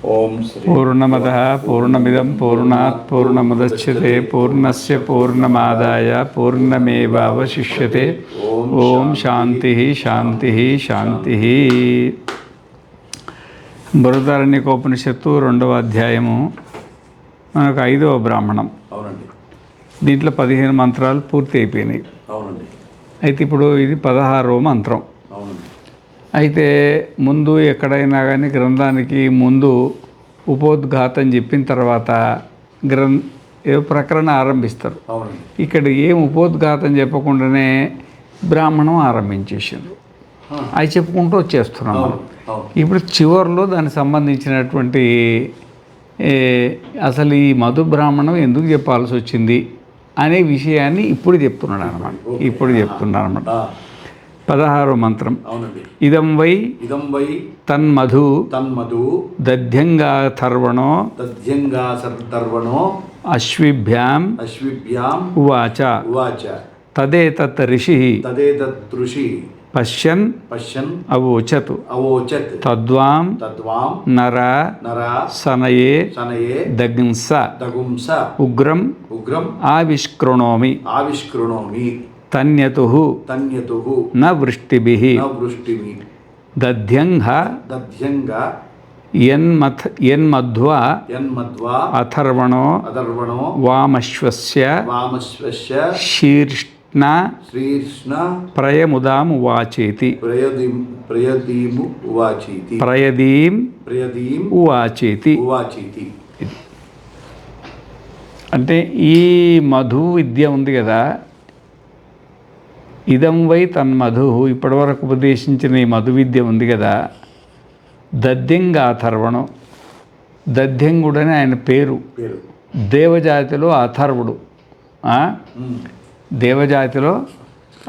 ఓం శ్రీ పూర్ణమదః పూర్ణమిదం పూర్ణాత్ పూర్ణముదచ్యతే పూర్ణస్య పూర్ణమాదాయ పూర్ణమేవావశిష్యతే. ఓం శాంతి శాంతి శాంతి. బృహదారణ్యకోపనిషత్తు 2వ అధ్యాయము, మనకు 5వ బ్రాహ్మణం. అవునండి. దీంట్లో 15 మంత్రాలు పూర్తి అయిపోయినాయి. అవునండి. అయితే ఇప్పుడు ఇది 16వ మంత్రం. అవునండి. అయితే ముందు ఎక్కడైనా కానీ గ్రంథానికి ముందు ఉపోద్ఘాతం చెప్పిన తర్వాత ప్రకరణ ఆరంభిస్తారు. అవునండి. ఇక్కడ ఏం ఉపోద్ఘాతం చెప్పకుండానే బ్రాహ్మణం ఆరంభించేసారు. అవి చెప్పుకుంటూ వచ్చేస్తున్నాం. ఇప్పుడు చివరిలో దానికి సంబంధించినటువంటి అసలు ఈ మధు బ్రాహ్మణం ఎందుకు చెప్పాల్సి వచ్చింది అనే విషయాన్ని ఇప్పుడు చెప్తున్నాడు అనమాట. 16వ మంత్రం. ఇదం వై తన్మధు దధ్యంగాథర్వణో అశ్విభ్యాం ఉవాచ తదేతత్ ఋషి పశ్యన్ అవోచత్ తద్వాం నర సనయే దగ్ంస ఉగ్రం ఆవిష్కృణోమి తన్యతుః న వృష్టిభిః దధ్యంగ యన్మధ్వా అథర్వణో వామశ్వస్య శీర్ష్ణ ప్రయముదాం వాచేతి ప్రయదీం ఉవాచేతి. అంటే ఈ మధు విద్య ఉంది కదా, ఇదం వై తన్మధు, ఇప్పటివరకు ఉపదేశించిన ఈ మధు విద్య ఉంది కదా, దధ్యంగాథర్వణం, దధ్యంగుడని ఆయన పేరు. దేవజాతిలో అథర్వుడు. దేవజాతిలో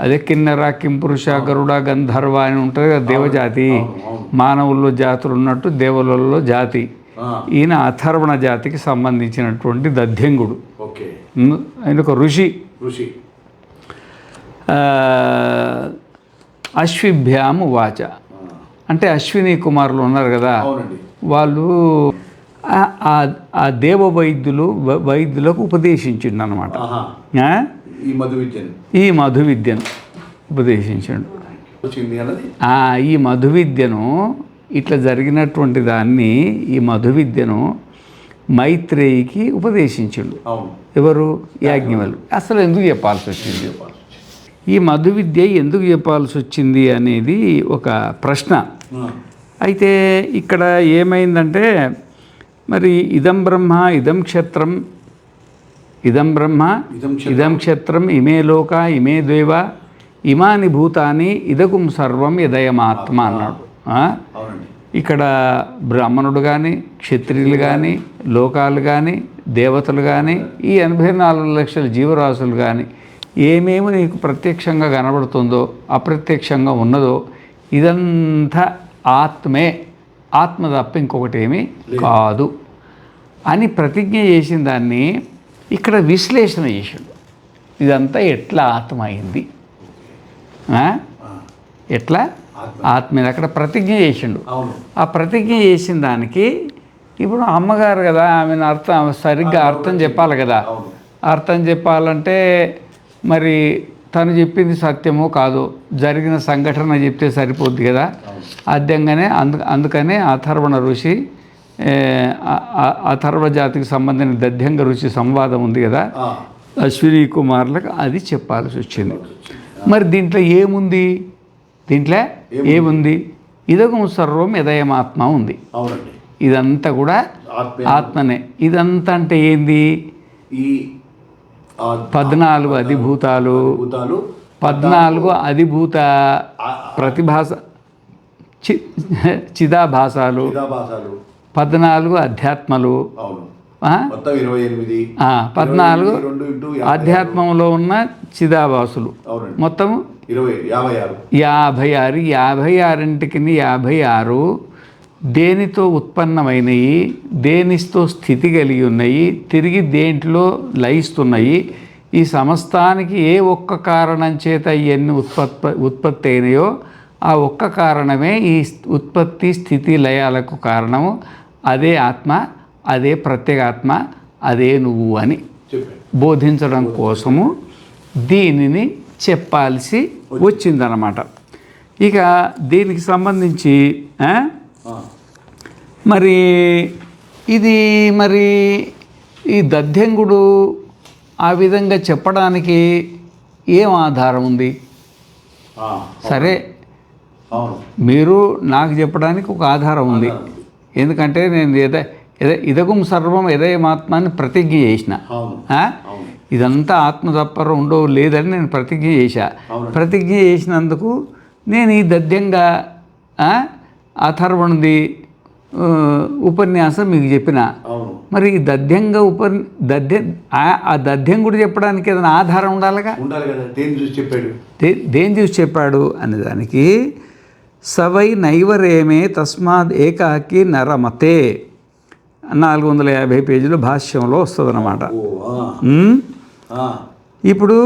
అదే కిన్నెర కింపురుష గరుడ గంధర్వ అని ఉంటుంది కదా దేవజాతి. మానవుల్లో జాతులు ఉన్నట్టు దేవులలో జాతి. ఈయన అథర్వణ జాతికి సంబంధించినటువంటి దధ్యంగుడు. ఆయన ఒక ఋషి. అశ్విభ్యాము వాచ, అంటే అశ్విని కుమారులు ఉన్నారు కదా, వాళ్ళు ఆ దేవ వైద్యులకు ఉపదేశించిండు అనమాట. ఈ మధు విద్యను ఉపదేశించాడు. ఈ మధు విద్యను ఇట్లా జరిగినటువంటి దాన్ని, ఈ మధు విద్యను మైత్రేయికి ఉపదేశించిండు. ఎవరు? యాజ్ఞవల్క్యుడు. అసలు ఎందుకు చెప్పాల్సి వచ్చింది, ఈ మధు విద్య ఎందుకు చెప్పాల్సి వచ్చింది అనేది ఒక ప్రశ్న. అయితే ఇక్కడ ఏమైందంటే, మరి ఇదం బ్రహ్మ ఇదం క్షత్రం, ఇదం బ్రహ్మ ఇదం క్షత్రం, ఇమే లోక ఇమే దేవ ఇమాని భూతాని ఇదకుం సర్వం యదయమాత్మ అన్నాడు. ఇక్కడ బ్రాహ్మణుడు కానీ, క్షత్రియులు కానీ, లోకాలు కానీ, దేవతలు కానీ, ఈ 84 లక్షల జీవరాశులు కానీ ఏమేమి నీకు ప్రత్యక్షంగా కనబడుతుందో అప్రత్యక్షంగా ఉన్నదో ఇదంతా ఆత్మే, ఆత్మ తప్ప ఇంకొకటి ఏమీ కాదు అని ప్రతిజ్ఞ చేసిన దాన్ని ఇక్కడ విశ్లేషణ చేశాడు. ఇదంతా ఎట్లా ఆత్మ అయింది, ఎట్లా ఆత్మ అక్కడ ప్రతిజ్ఞ చేసిండు. ఆ ప్రతిజ్ఞ చేసిన దానికి ఇప్పుడు అమ్మగారు కదా, ఆమెను సరిగ్గా అర్థం చెప్పాలి కదా. అర్థం చెప్పాలంటే మరి తను చెప్పింది సత్యమో కాదో జరిగిన సంఘటన చెప్తే సరిపోద్ది కదా. అద్యంగానే అందుకనే అథర్వణ ఋషి, అథర్వ జాతికి సంబంధించిన దధ్యంగ ఋషి సంవాదం ఉంది కదా, అశ్విని కుమారులకు అది చెప్పాల్సి వచ్చింది. మరి దీంట్లో ఏముంది, ఇదగం సర్వం యదయమాత్మ ఉంది. ఇదంతా కూడా ఆత్మనే. ఇదంతా అంటే ఏంది? ఈ 14 అధిభూతాలు, 14 అధిభూత ప్రతిభాస చిదాభాసాలు, 14 అధ్యాత్మలు, 14 ఆధ్యాత్మంలో ఉన్న చిదాభాసులు, మొత్తం 56. 56కి 56 దేనితో ఉత్పన్నమైనవి, దేనితో స్థితి కలిగి ఉన్నాయి, తిరిగి దేంట్లో లయిస్తున్నాయి. ఈ సమస్తానికి ఏ ఒక్క కారణం చేత ఇవన్నీ ఉత్పత్తి అయినాయో ఆ ఒక్క కారణమే ఈ ఉత్పత్తి స్థితి లయాలకు కారణము. అదే ఆత్మ, అదే ప్రత్యేగాత్మ, అదే నువ్వు అని బోధించడం కోసము దీనిని చెప్పాల్సి వచ్చిందన్నమాట. ఇక దీనికి సంబంధించి మరి ఈ దధ్యంగుడు ఆ విధంగా చెప్పడానికి ఏం ఆధారం ఉంది? సరే, మీరు నాకు చెప్పడానికి ఒక ఆధారం ఉంది. ఎందుకంటే నేను ఇదగుం సర్వం యదయమాత్మాన్ని ప్రతిజ్ఞ చేసిన. ఇదంతా ఆత్మ తప్ప రెండో లేదని నేను ప్రతిజ్ఞ చేశా. ప్రతిజ్ఞ చేసినందుకు నేను ఈ దద్యంగా అథర్వణది ఉపన్యాసం మీకు చెప్పిన. మరి ఈ దద్యంగా ఆ దద్యంగుడు చెప్పడానికి ఏదైనా ఆధారం ఉండాలిగా. దేని చూసి చెప్పాడు అనే దానికి సవై నైవరేమే తస్మాత్ ఏకాకి నరమతే 450 పేజీల భాష్యంలో వస్తుందన్నమాట. ఇప్పుడు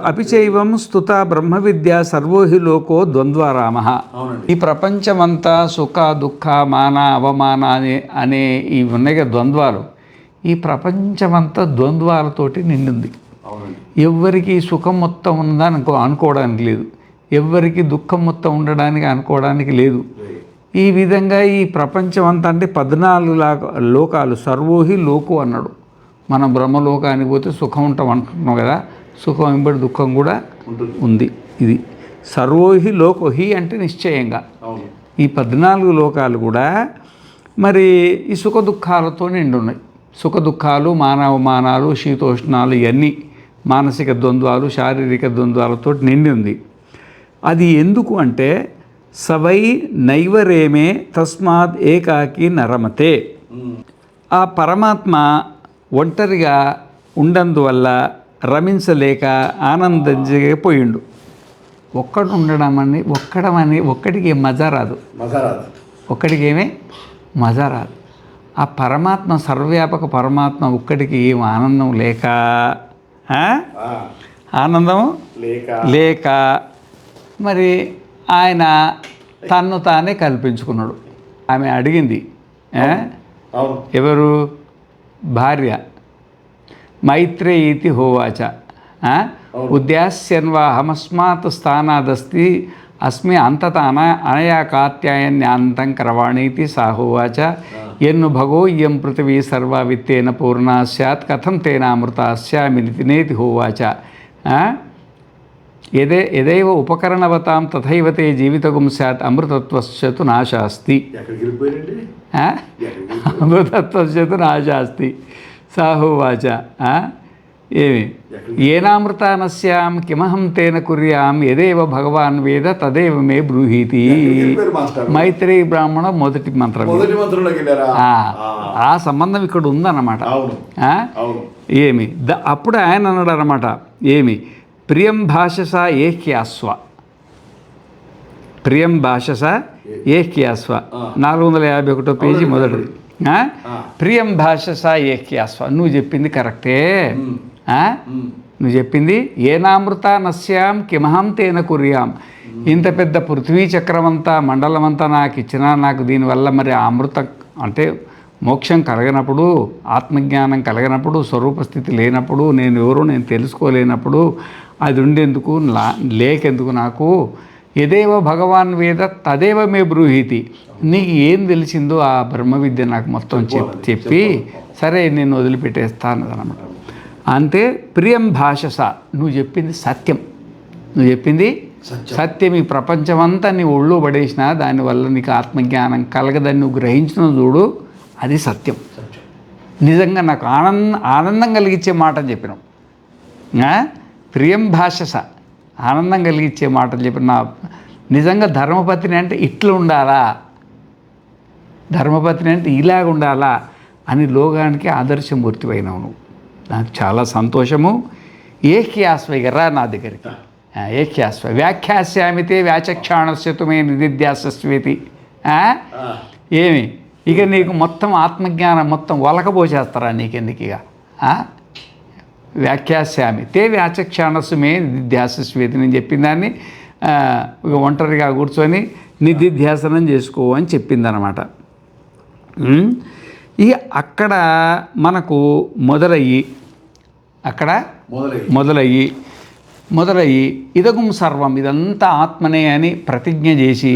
అపిచైవం స్తుత బ్రహ్మ విద్య సర్వోహి లోకో ద్వంద్వారామ. ఈ ప్రపంచమంతా సుఖ దుఃఖ మాన అవమాన అనే ఈ ఉన్నాయి ద్వంద్వాలు. ఈ ప్రపంచమంతా ద్వంద్వాలతోటి నిండింది. ఎవ్వరికి సుఖం మొత్తం ఉందని అనుకోవడానికి లేదు, ఎవ్వరికి దుఃఖం మొత్తం ఉండడానికి అనుకోవడానికి లేదు. ఈ విధంగా ఈ ప్రపంచం అంతా అంటే 14 లోకాలు, సర్వోహి లోకు అన్నాడు. మనం బ్రహ్మలోకానికి పోతే సుఖం ఉంటాం అంటున్నాం కదా, సుఖం వెంబడి దుఃఖం కూడా ఉంది. ఇది సర్వోహి లోకోహి అంటే నిశ్చయంగా ఈ 14 లోకాలు కూడా మరి ఈ సుఖ దుఃఖాలతో నిండి ఉన్నాయి. సుఖ దుఃఖాలు, మానవమానాలు, శీతోష్ణాలు, ఇవన్నీ మానసిక ద్వంద్వాలు, శారీరక ద్వంద్వాలతో నిండి ఉంది. అది ఎందుకు అంటే సవై నైవరేమే తస్మాత్ ఏకాకి నరమతే. ఆ పరమాత్మ ఒంటరిగా ఉండందువల్ల రమించలేక ఆనందించకపోయిండు. ఒక్కడికి మజా రాదు, ఒక్కడికేమే మజా రాదు. ఆ పరమాత్మ, సర్వవ్యాపక పరమాత్మ ఒక్కడికి ఏం ఆనందం లేక, ఆనందం లేక మరి ఆయన తన్ను తానే కల్పించుకున్నాడు. ఆమె అడిగింది, ఎవరు? భార్య. మైత్రేయీతి హోవాచ ఉద్యాస్యన్వాహమస్మాత్ స్థానాదస్తి అస్మి అంతత అనయా కాత్యాయన్యాంతం కరవాణీతి సాహోవాచ ఎన్ను భగో ఇయం పృథివీ సర్వ విత్తేన పూర్ణా స్యాత్ కథం తేనామృతా స్యామితి నేతి హోవాచ యదైవ ఉపకరణవతాం తథైవ తే జీవితగుం స్యాత్ అమృతత్వస్యతు నాశాస్తి. అమృతత్వస్యతు నాశాస్తి సాహోవాచ. ఏమి ఏనామృతానస్యాం కిమహం తేన కుర్యాం యదేవ భగవాన్ వేద తదేవ మే బ్రూహీతి. మైత్రేయి బ్రాహ్మణ మొదటి మంత్రం. ఆ సంబంధం ఇక్కడ ఉందన్నమాట. ఏమి అప్పుడు ఆయన అన్నాడు అన్నమాట, ఏమి ప్రియం భాషస ఏక్యాస్వ, ప్రియం భాషస ఏక్యాస్వ 451 పేజీ మొదటిది. ప్రియం భాషస ఏక్యాస్వ. నువ్వు చెప్పింది కరెక్టే, నువ్వు చెప్పింది ఏనామృత నస్యాం కిమహం తేన కుర్యాం. ఇంత పెద్ద పృథ్వీ చక్రమంతా మండలమంతా నాకు ఇచ్చినా నాకు దీనివల్ల మరి అమృత అంటే మోక్షం కలగనప్పుడు, ఆత్మజ్ఞానం కలగనప్పుడు, స్వరూపస్థితి లేనప్పుడు, నేను ఎవరో నేను తెలుసుకోలేనప్పుడు అది ఉండేందుకు లేకెందుకు నాకు? యదేవ భగవాన్ వేద తదేవ మే బ్రూహీతి. నీకు ఏం తెలిసిందో ఆ బ్రహ్మ విద్య నాకు మొత్తం చెప్పి సరే నేను వదిలిపెట్టేస్తాను అన్నమాట. అంతే ప్రియం భాషస. నువ్వు చెప్పింది సత్యం, నువ్వు చెప్పింది సత్యం. ఈ ప్రపంచమంతా నీ ఒళ్ళో పడేసినా దానివల్ల నీకు ఆత్మజ్ఞానం కలగదని నువ్వు గ్రహించిన చూడు, అది సత్యం. నిజంగా నాకు ఆనందం కలిగించే మాట చెప్పినావు. ప్రియం భాషస, ఆనందం కలిగించే మాటలు చెప్పిన. నిజంగా ధర్మపత్ని అంటే ఇట్లా ఉండాలా, ధర్మపత్ని అంటే ఇలాగ ఉండాలా అని లోకానికి ఆదర్శమూర్తివైనవు నువ్వు. నాకు చాలా సంతోషము. ఏక్యాస్వ రా నా దగ్గరికి. ఏక్యాస్వ వ్యాఖ్యాస్యామితే వ్యాచక్షాణస్యతు మే నిదిధ్యాసస్వేతి. ఏమి ఇక నీకు మొత్తం ఆత్మజ్ఞానం మొత్తం ఒలకబోసేస్తారా నీకెందుకు? ఇక వ్యాఖ్యాస్యామి తే వ్యాచక్షాణస్సు మే నిదిధ్యాసస్వేతి. నేను చెప్పిన దాన్ని ఇక ఒంటరిగా కూర్చొని నిదిధ్యాసనం చేసుకో అని చెప్పిందనమాట. ఇక అక్కడ మనకు మొదలయ్యి ఇదగుం సర్వం, ఇదంతా ఆత్మనే అని ప్రతిజ్ఞ చేసి,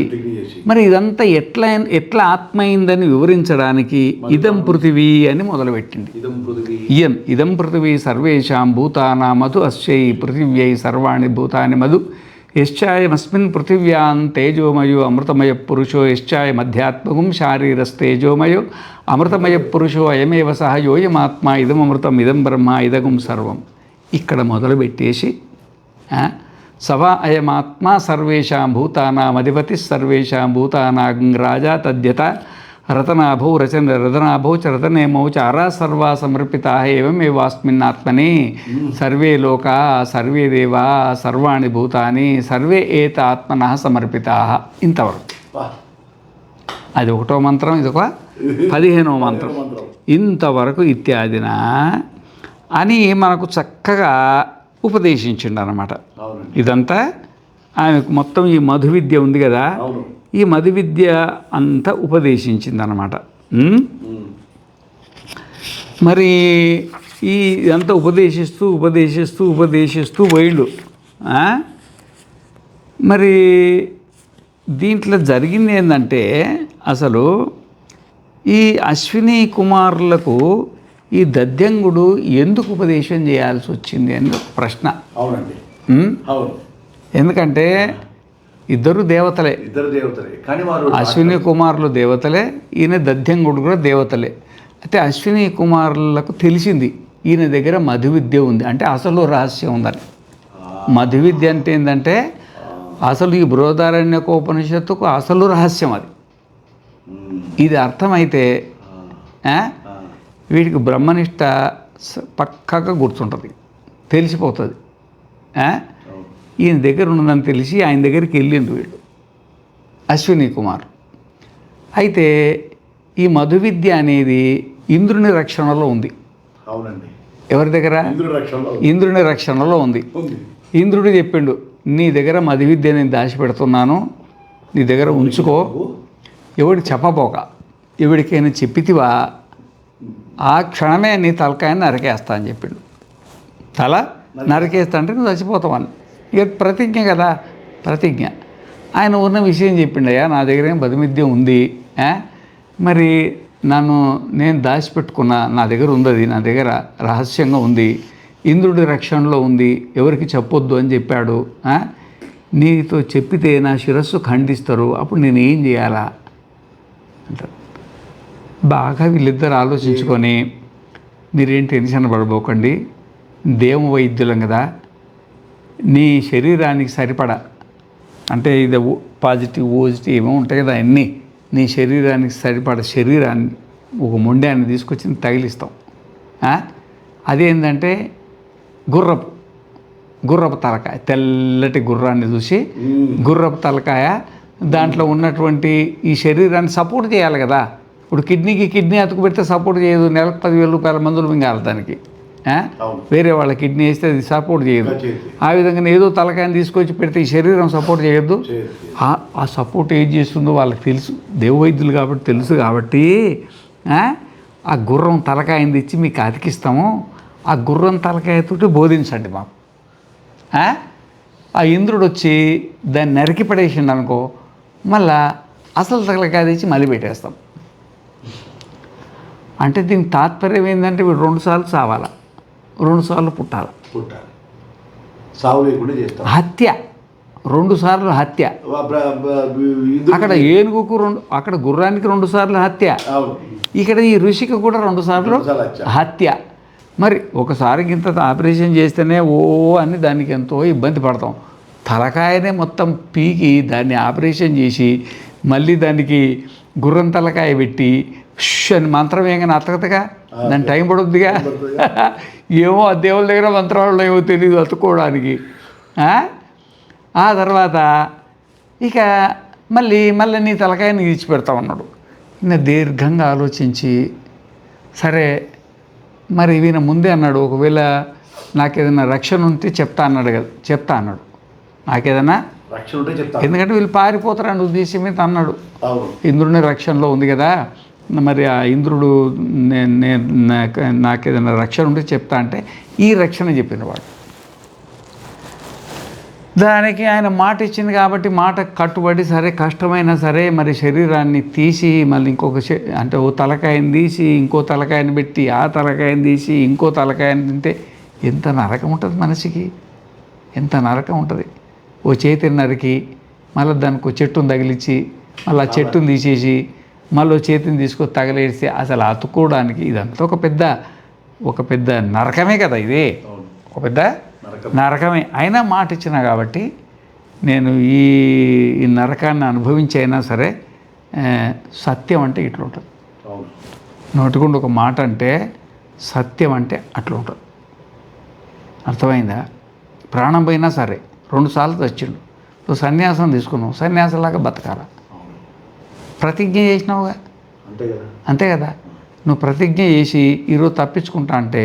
మరి ఇదంతా ఎట్లా ఆత్మ అయిందని వివరించడానికి ఇదం పృథివీ అని మొదలుపెట్టింది. ఇదం పృథివీ సర్వేషాం భూతానామధు అస్యై పృథివ్యై సర్వాణి భూతాని మధు యశ్చాయమస్మిన్ పృథివ్యాం తేజోమయో అమృతమయ పురుషో యశ్చాయమధ్యాత్మకం శారీరస్తేజోమయో అమృతమయ పురుషో అయమేవ సహ యోయమాత్మ ఇదమృతం ఇదం బ్రహ్మ ఇదగుం సర్వం. ఇక్కడ మొదలుపెట్టేసి సవా అయమాత్మ సర్వేషాం భూతానామధిపతి సర్వేషాం భూతానాం రాజా తద్యత రతనాభౌ రతనాభౌ చ రతనేమౌ చ అరా సర్వా సమర్పితా ఏవమేవాస్మిన్నాత్మనే సర్వే లోకా సర్వే దేవా సర్వాణి భూతాని సర్వే ఏత ఆత్మనః సమర్పితా. ఇంతవరకు అది 1వ మంత్రం, ఇదొక 15వ మంత్రం. ఇంతవరకు ఇత్యాదిన అని మనకు చక్కగా ఉపదేశించిండు అన్నమాట. ఇదంతా ఆయనకు మొత్తం ఈ మధు విద్య ఉంది కదా, ఈ మధు విద్య అంతా ఉపదేశించింది అన్నమాట. మరి ఈ ఇదంతా ఉపదేశిస్తూ పోయిండు. మరి దీంట్లో జరిగింది ఏంటంటే, అసలు ఈ అశ్విని కుమారులకు ఈ దద్యంగుడు ఎందుకు ఉపదేశం చేయాల్సి వచ్చింది అని ఒక ప్రశ్న. అవునండి. ఎందుకంటే ఇద్దరు దేవతలే, కానీ వారు అశ్విని కుమారులు దేవతలే, ఈయన దద్యంగుడు కూడా దేవతలే. అయితే అశ్విని కుమారులకు తెలిసింది ఈయన దగ్గర మధు విద్య ఉంది, అంటే అసలు రహస్యం ఉందని. మధు విద్య అంటే ఏంటంటే అసలు ఈ బృహదారణ్యకోపనిషత్తుకు అసలు రహస్యం అది. ఇది అర్థమైతే వీడికి బ్రహ్మనిష్ట పక్కగా గుర్తుంటుంది, తెలిసిపోతుంది. ఈయన దగ్గర ఉన్నదని తెలిసి ఆయన దగ్గరికి వెళ్ళిండు వీడు అశ్విని కుమార్. అయితే ఈ మధు విద్య అనేది ఇంద్రుని రక్షణలో ఉంది. అవునండి. ఎవరి దగ్గర? ఇంద్రుని రక్షణలో ఉంది. ఇంద్రుడు చెప్పిండు, నీ దగ్గర మధు విద్య నేను దాచిపెడుతున్నాను, నీ దగ్గర ఉంచుకో, ఎవడికి చెప్పబోక, ఎవడికైనా చెప్పితివా ఆ క్షణమే నీ తలకాయని నరికేస్తా అని చెప్పిండు. తల నరికేస్తా అంటే నువ్వు చచ్చిపోతావని. ఇక ప్రతిజ్ఞ కదా, ప్రతిజ్ఞ. ఆయన ఉన్న విషయం చెప్పిండయ్యా, నా దగ్గర ఏం మధు విద్య ఉంది, మరి నేను దాచిపెట్టుకున్నా, నా దగ్గర ఉంది, అది నా దగ్గర రహస్యంగా ఉంది, ఇంద్రుడి రక్షణలో ఉంది, ఎవరికి చెప్పొద్దు అని చెప్పాడు. నీతో చెప్పితే నా శిరస్సు ఖండిస్తారు, అప్పుడు నేను ఏం చేయాలా అంటారు. బాగా వీళ్ళిద్దరు ఆలోచించుకొని, మీరేం టెన్షన్ పడబోకండి, దేవ వైద్యులం కదా, నీ శరీరానికి సరిపడా, అంటే ఇది పాజిటివ్ పాజిటివ్ ఏమో ఉంటాయి కదా అన్నీ, నీ శరీరానికి సరిపడా శరీరాన్ని ఒక మొండాన్ని తీసుకొచ్చి తగిలిస్తాం. అదేంటంటే గుర్రపు తలకాయ, తెల్లటి గుర్రాన్ని చూసి గుర్రపు తలకాయ, దాంట్లో ఉన్నటువంటి ఈ శరీరాన్ని సపోర్ట్ చేయాలి కదా. ఇప్పుడు కిడ్నీ అతుకు పెడితే సపోర్ట్ చేయదు, నెలకు 10,000 రూపాయల మందులు మింగాలి దానికి. వేరే వాళ్ళ కిడ్నీ వేస్తే అది సపోర్ట్ చేయదు. ఆ విధంగా ఏదో తలకాయని తీసుకొచ్చి పెడితే ఈ శరీరం సపోర్ట్ చేయొద్దు. ఆ సపోర్ట్ ఏం చేస్తుందో వాళ్ళకి తెలుసు, దేవవైద్యులు కాబట్టి తెలుసు. కాబట్టి ఆ గుర్రం తలకాయని తెచ్చి మీకు అతికిస్తాము, ఆ గుర్రం తలకాయతోటి బోధించండి మాకు. ఆ ఇంద్రుడు వచ్చి దాన్ని నరికి పడేసిండు అనుకో, మళ్ళా అసలు తలకాయ తెచ్చి మళ్ళీ పెట్టేస్తాం. అంటే దీనికి తాత్పర్యం ఏంటంటే వీడు 2 సార్లు చావాలా, 2 సార్లు పుట్టాలి. సావు లేకుండా చేస్తాం. హత్య, 2 సార్లు హత్య. అక్కడ ఏనుగుకు అక్కడ గుర్రానికి 2 సార్లు హత్య, ఇక్కడ ఈ ఋషికి కూడా 2 సార్లు హత్య. మరి ఒకసారి ఇంత ఆపరేషన్ చేస్తేనే అని దానికి ఎంతో ఇబ్బంది పడతాం. తలకాయనే మొత్తం పీకి దాన్ని ఆపరేషన్ చేసి మళ్ళీ దానికి గుర్రం తలకాయ పెట్టి అని మంత్రం వేయగానే అతకతగా దాని టైం పడుద్దిగా. ఏమో ఆ దేవుళ్ళ దగ్గర మంత్రాలు ఏమో తెలియదు అతుక్కోవడానికి. ఆ తర్వాత ఇక మళ్ళీ నీ తలకాయని విడిచిపెడతా ఉన్నాడు. ఈయన దీర్ఘంగా ఆలోచించి, సరే మరి ఈయన ముందే అన్నాడు, ఒకవేళ నాకేదైనా రక్షణ ఉంటే చెప్తా అన్నాడు. నాకేదైనా రక్షణ ఉంటే చెప్తా, ఎందుకంటే వీళ్ళు పారిపోతారని ఉద్దేశం మీద అన్నాడు. ఇంద్రుని రక్షణలో ఉంది కదా, మరి ఆ ఇంద్రుడు నాకు ఏదైనా రక్షణ ఉంటే చెప్తా అంటే ఈ రక్షణ చెప్పినవాడు. దానికి ఆయన మాట ఇచ్చింది కాబట్టి మాట కట్టుబడి సరే కష్టమైనా సరే మరి శరీరాన్ని తీసి మళ్ళీ ఇంకొక అంటే ఓ తలకాయని తీసి ఇంకో తలకాయని పెట్టి ఆ తలకాయని తీసి ఇంకో తలకాయని తింటే ఎంత నరకం ఉంటుంది మనిషికి, ఎంత నరకం ఉంటుంది. ఓ చేతిని నరికి మళ్ళీ దానికి ఒక చెట్టును తగిలించి మళ్ళీ ఆ చెట్టును తీసేసి మళ్ళీ చేతిని తీసుకొని తగలేసి అసలు అతుక్కోవడానికి ఇదంతా ఒక పెద్ద నరకమే కదా ఇది, ఒక పెద్ద నరకమే. అయినా మాట ఇచ్చిన కాబట్టి నేను ఈ నరకాన్ని అనుభవించి అయినా సరే సత్యం అంటే ఇట్లా ఉంటుంది. నోటికుండా ఒక మాట అంటే సత్యం అంటే అట్లా ఉంటుంది. అర్థమైందా? ప్రాణం పోయినా సరే 2 సార్లు తెచ్చిండు. నువ్వు సన్యాసం తీసుకున్నావు, సన్యాసంలాగా బతకాల. ప్రతిజ్ఞ చేసినావుగా, అంతే కదా. నువ్వు ప్రతిజ్ఞ చేసి ఈరోజు తప్పించుకుంటా అంటే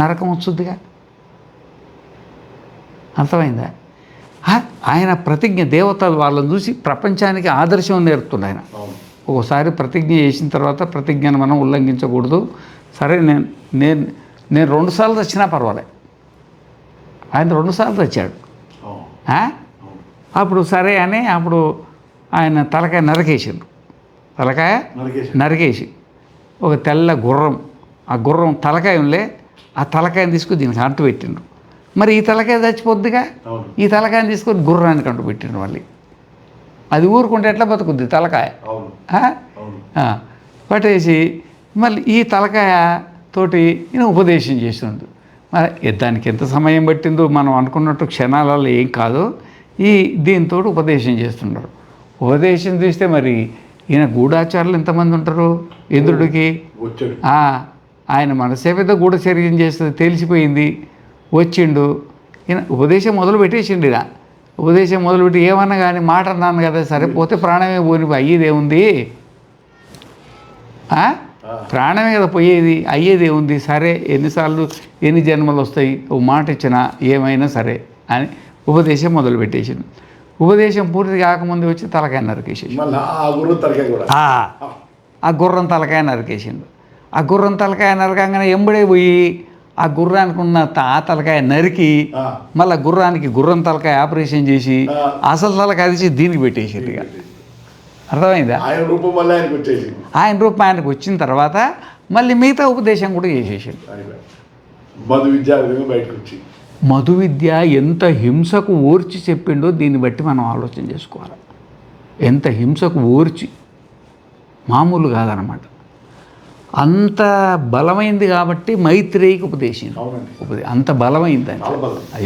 నరకం వచ్చుద్దిగా. అర్థమైందా? ఆయన ప్రతిజ్ఞ దేవతలు వాళ్ళని చూసి ప్రపంచానికి ఆదర్శం నేర్పుతుంది ఆయన. ఒకసారి ప్రతిజ్ఞ చేసిన తర్వాత ప్రతిజ్ఞను మనం ఉల్లంఘించకూడదు. సరే నేను 2 సార్లు తెచ్చినా పర్వాలే, ఆయన 2 సార్లు తెచ్చాడు. అప్పుడు సరే అని అప్పుడు ఆయన తలకాయ నరికేసిండు. తలకాయ నరికేసి ఒక తెల్ల గుర్రం, ఆ గుర్రం తలకాయలే ఆ తలకాయని తీసుకుని దీనికి అంటు పెట్టిండు. మరి ఈ తలకాయ చచ్చిపోద్దిగా, ఈ తలకాయని తీసుకొని గుర్రానికి అంటు పెట్టిండు. మళ్ళీ అది ఊరుకుంటే ఎట్లా బతుకుద్ది తలకాయ? పట్టేసి మళ్ళీ ఈ తలకాయ తోటి ఈయన ఉపదేశం చేస్తుండు. మరి దానికి ఎంత సమయం పట్టిందో మనం అనుకున్నట్టు క్షణాలలో ఏం కాదు. దీంతో ఉపదేశం చేస్తున్నారు. ఉపదేశం చేస్తే మరి ఈయన గూఢాచారులు ఎంతమంది ఉంటారు ఇంద్రుడికి? ఆయన మనసే పెద్ద గూఢచర్యం చేస్తుంది తెలిసిపోయింది. వచ్చిండు ఈయన ఉపదేశం మొదలు పెట్టేసిండు. ఇలా ఉపదేశం మొదలుపెట్టి ఏమన్నా కానీ మాట అన్నాను కదా, సరే పోతే ప్రాణమే పోని అయ్యేదేముంది, ప్రాణమే కదా పోయేది, అయ్యేదేముంది, సరే ఎన్ని జన్మలు వస్తాయి, ఓ మాట ఇచ్చినా ఏమైనా సరే అని ఉపదేశం మొదలు పెట్టేసిండు. ఉపదేశం పూర్తి కాకముందు వచ్చి తలకాయ నరికేసేసి ఆ గుర్రం తలకాయ నరికేసిండు. ఆ గుర్రం తలకాయ నరకంగానే ఎంబడే పోయి ఆ గుర్రానికి ఉన్న ఆ తలకాయ నరికి మళ్ళీ గుర్రం తలకాయ ఆపరేషన్ చేసి అసలు తలకాయ తీసి దీనికి పెట్టేసిండు. ఇక అర్థమైందా? ఆయన రూపం ఆయనకు వచ్చిన తర్వాత మళ్ళీ మిగతా ఉపదేశం కూడా చేసేసిండు. మధు విద్య ఎంత హింసకు ఓర్చి చెప్పిండో దీన్ని బట్టి మనం ఆలోచన చేసుకోవాలి. ఎంత హింసకు ఓర్చి, మామూలు కాదనమాట. అంత బలమైంది కాబట్టి మైత్రేయికి ఉపదేశింది. అంత బలమైందని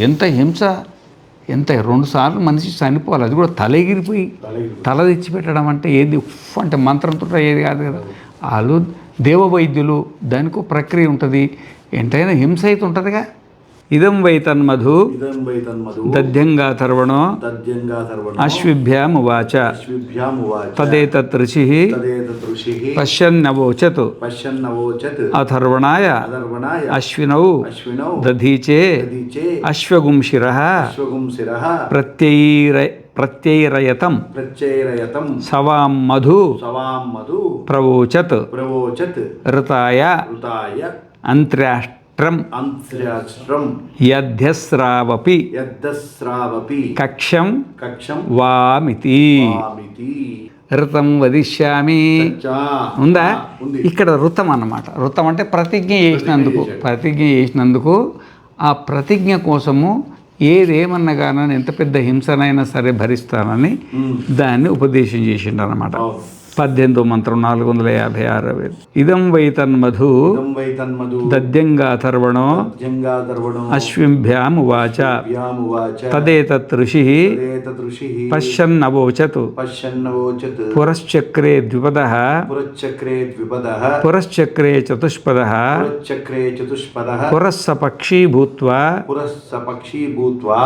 ఎంత హింస, ఎంత 2 సార్లు మనిషి చనిపోవాలి, అది కూడా తల ఎగిరిపోయి తల తెచ్చిపెట్టడం అంటే ఏది అంటే మంత్రంతో ఏది కాదు కదా. వాళ్ళు దేవవైద్యులు, దానికి ప్రక్రియ ఉంటుంది. ఎంతైనా హింస అయితే ఉంటుందిగా. ఇదం వై తన్మధు దధ్యంగాథర్వణో అశ్విభ్యామువాచ తదేతత్ ఋషిః పశ్యన్నవోచత్ అథర్వణాయ అశ్వినౌ దధీచే అశ్వగుంశిరః ప్రత్యైరయతం సవాం మధు ప్రవోచత్ ఋతాయ అంత్ర్యాష్ట్రం యధ్యస్రావపి కక్షం వామితి ఋతం వదిష్యామి ఉందా? ఇక్కడ ఋతం అన్నమాట. ఋతం అంటే ప్రతిజ్ఞ చేసినందుకు ఆ ప్రతిజ్ఞ కోసము ఏదేమన్నా కానీ ఎంత పెద్ద హింసనైనా సరే భరిస్తానని దాన్ని ఉపదేశం చేసిండు అన్నమాట. 18వ మంత్రం 456. ఇదం వై తన్మధు దధ్యంగాథర్వణో అశ్విభ్యామువాచ తదేతత్ ఋషిః పశ్యన్నవోచత్ పురశ్చక్రే ద్విపదః పురశ్చక్రే చతుష్పదః పురస్సపక్షీ భూత్వా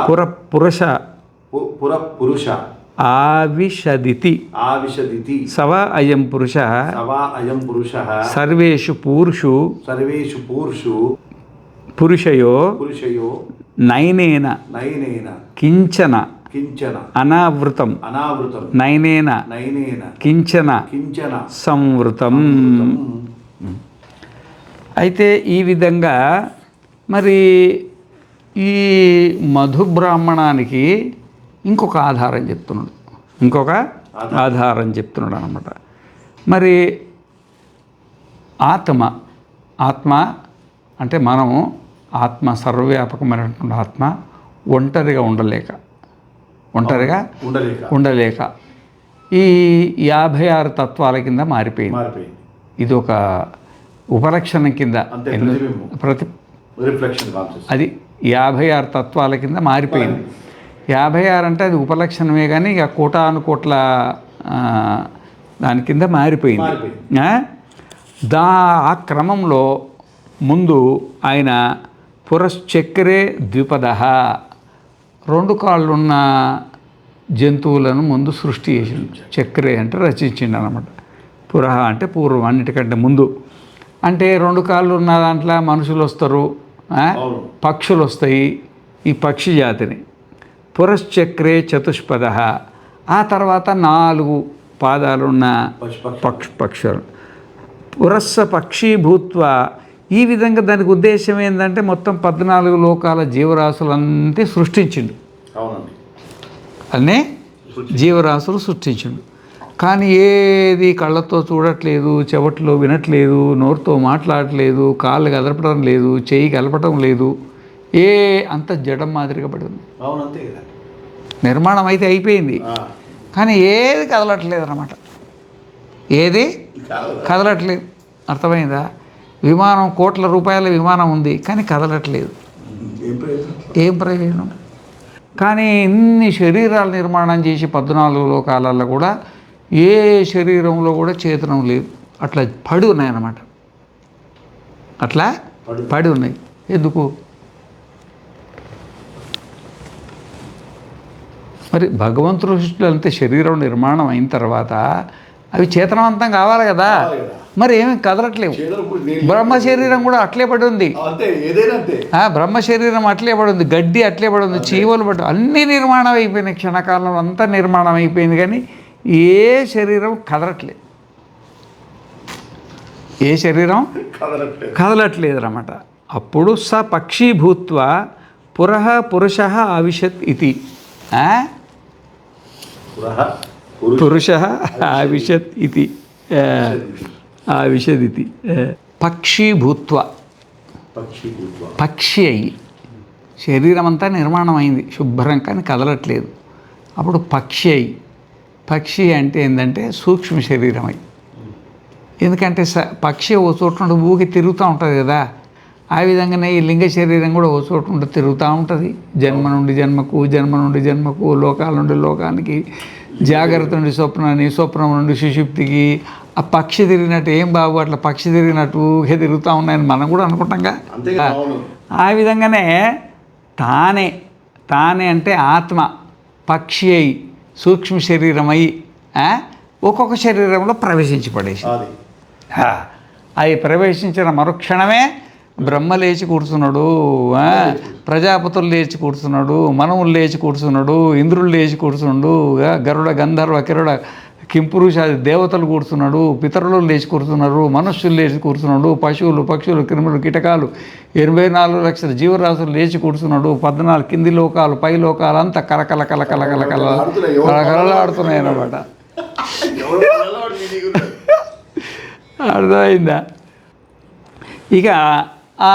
పురఃపురుష ఆవిశదితి సవ అయం పురుషః సర్వేషు పురుషయో నైనేన కించన కించన అనావృతం అనావృతం నయనేన నయనేన కించన కించన సంవృతం. అయితే ఈ విధంగా మరి ఈ మధుబ్రాహ్మణానికి ఇంకొక ఆధారం చెప్తున్నాడు అన్నమాట. మరి ఆత్మ అంటే మనము ఆత్మ సర్వవ్యాపకమైనటువంటి ఆత్మ ఒంటరిగా ఉండలేక ఈ 56 తత్వాల కింద మారిపోయింది. ఇది ఒక ఉపలక్షణం కింద అది 56 తత్వాల కింద మారిపోయింది. 56 అంటే అది ఉపలక్షణమే కానీ ఇక కోటానుకోట్ల దాని కింద మారిపోయింది. ఆ క్రమంలో ముందు ఆయన పురశ్చక్రే ద్విపద 2 కాళ్ళున్న జంతువులను ముందు సృష్టి చేసిండు. చక్రే అంటే రచించిండు అనమాట. పురహ అంటే పూర్వం, అన్నిటికంటే ముందు. అంటే 2 కాళ్ళు ఉన్న దాంట్లో మనుషులు వస్తారు, పక్షులు వస్తాయి. ఈ పక్షి జాతిని పురశ్చక్రే చతుష్పద. ఆ తర్వాత 4 పాదాలున్న పక్షులు పురస్స పక్షీ భూత్వ. ఈ విధంగా దానికి ఉద్దేశం ఏంటంటే మొత్తం 14 లోకాల జీవరాశులంతా సృష్టించిండు. అనే జీవరాశులు సృష్టించిండు. కానీ ఏది కళ్ళతో చూడట్లేదు, చెవట్లో వినట్లేదు, నోరుతో మాట్లాడట్లేదు, కాళ్ళు కదలపడం లేదు, చెయ్యి కలపడం లేదు. అంత జడం మాదిరిగా పడింది. నిర్మాణం అయితే అయిపోయింది, కానీ ఏది కదలట్లేదు అన్నమాట. ఏది కదలట్లేదు. అర్థమైందా? విమానం కోట్ల రూపాయల విమానం ఉంది, కానీ కదలట్లేదు. ఏం ప్రయోజనం? కానీ ఇన్ని శరీరాలు నిర్మాణం చేసి 14 లోకాలలో కూడా ఏ శరీరంలో కూడా చేతనం లేదు. అట్లా పడి ఉన్నాయన్నమాట. అట్లా పడి ఉన్నాయి. ఎందుకు? మరి భగవంతుడు సృష్టిలో అంతే శరీరం నిర్మాణం అయిన తర్వాత అవి చేతనవంతం కావాలి కదా. మరి ఏమీ కదలట్లేవు. బ్రహ్మ శరీరం కూడా అట్లే పడి ఉంది. బ్రహ్మ శరీరం అట్లే పడి ఉంది, గడ్డి అట్లే పడి ఉంది, చీవలు పడి అన్నీ నిర్మాణం అయిపోయినాయి. క్షణకాలంలో అంతా నిర్మాణం అయిపోయింది, కానీ ఏ శరీరం కదలట్లేదు. ఏ శరీరం కదలట్లేదు అన్నమాట. అప్పుడు స పక్షీభూత్వ పురుష ఆవిశత్ ఇది. పురుష ఆవిశత్ ఇది ఆవిశదితి. పక్షీభూత్వ పక్షి అయ్యి శరీరం అంతా నిర్మాణం అయింది శుభ్రం, కానీ కదలట్లేదు. అప్పుడు పక్షి అంటే ఏంటంటే సూక్ష్మ శరీరం అయ్యి. ఎందుకంటే పక్షి ఓ చోట నుండి ఊగి తిరుగుతూ ఉంటుంది కదా. ఆ విధంగానే ఈ లింగ శరీరం కూడా ఓ చోట నుండి తిరుగుతూ ఉంటుంది. జన్మ నుండి జన్మకు, లోకాల నుండి లోకానికి, జాగ్రత్త నుండి స్వప్నాన్ని, స్వప్నం నుండి సుషుప్తికి. ఆ పక్షి తిరిగినట్టు ఏం బాబు అట్లా పక్షి తిరిగినట్టు ఊగే తిరుగుతూ ఉన్నాయని మనం కూడా అనుకుంటాంగా. ఆ విధంగానే తానే అంటే ఆత్మ పక్షి అయి సూక్ష్మ శరీరం అయి ఒక్కొక్క శరీరంలో ప్రవేశించి పడేసి అది ప్రవేశించిన మరుక్షణమే బ్రహ్మ లేచి కూర్చున్నాడు, ప్రజాపతులు లేచి కూర్చున్నాడు, మనవులు లేచి కూర్చున్నాడు, ఇంద్రులు లేచి కూర్చున్నాడు, గరుడ గంధర్వ కిరుడ కింపురుష దేవతలు కూర్చున్నాడు, పితరులు లేచి కూర్చున్నారు, మనుష్యులు లేచి కూర్చున్నాడు, పశువులు పక్షులు క్రిములు కీటకాలు 84 లక్షల జీవరాశులు లేచి కూర్చున్నాడు. 14 కింది లోకాలు పై లోకాలు అంతా కలకలలాడుతున్నాయి అన్నమాట. అర్థమైందా? ఇక ఆ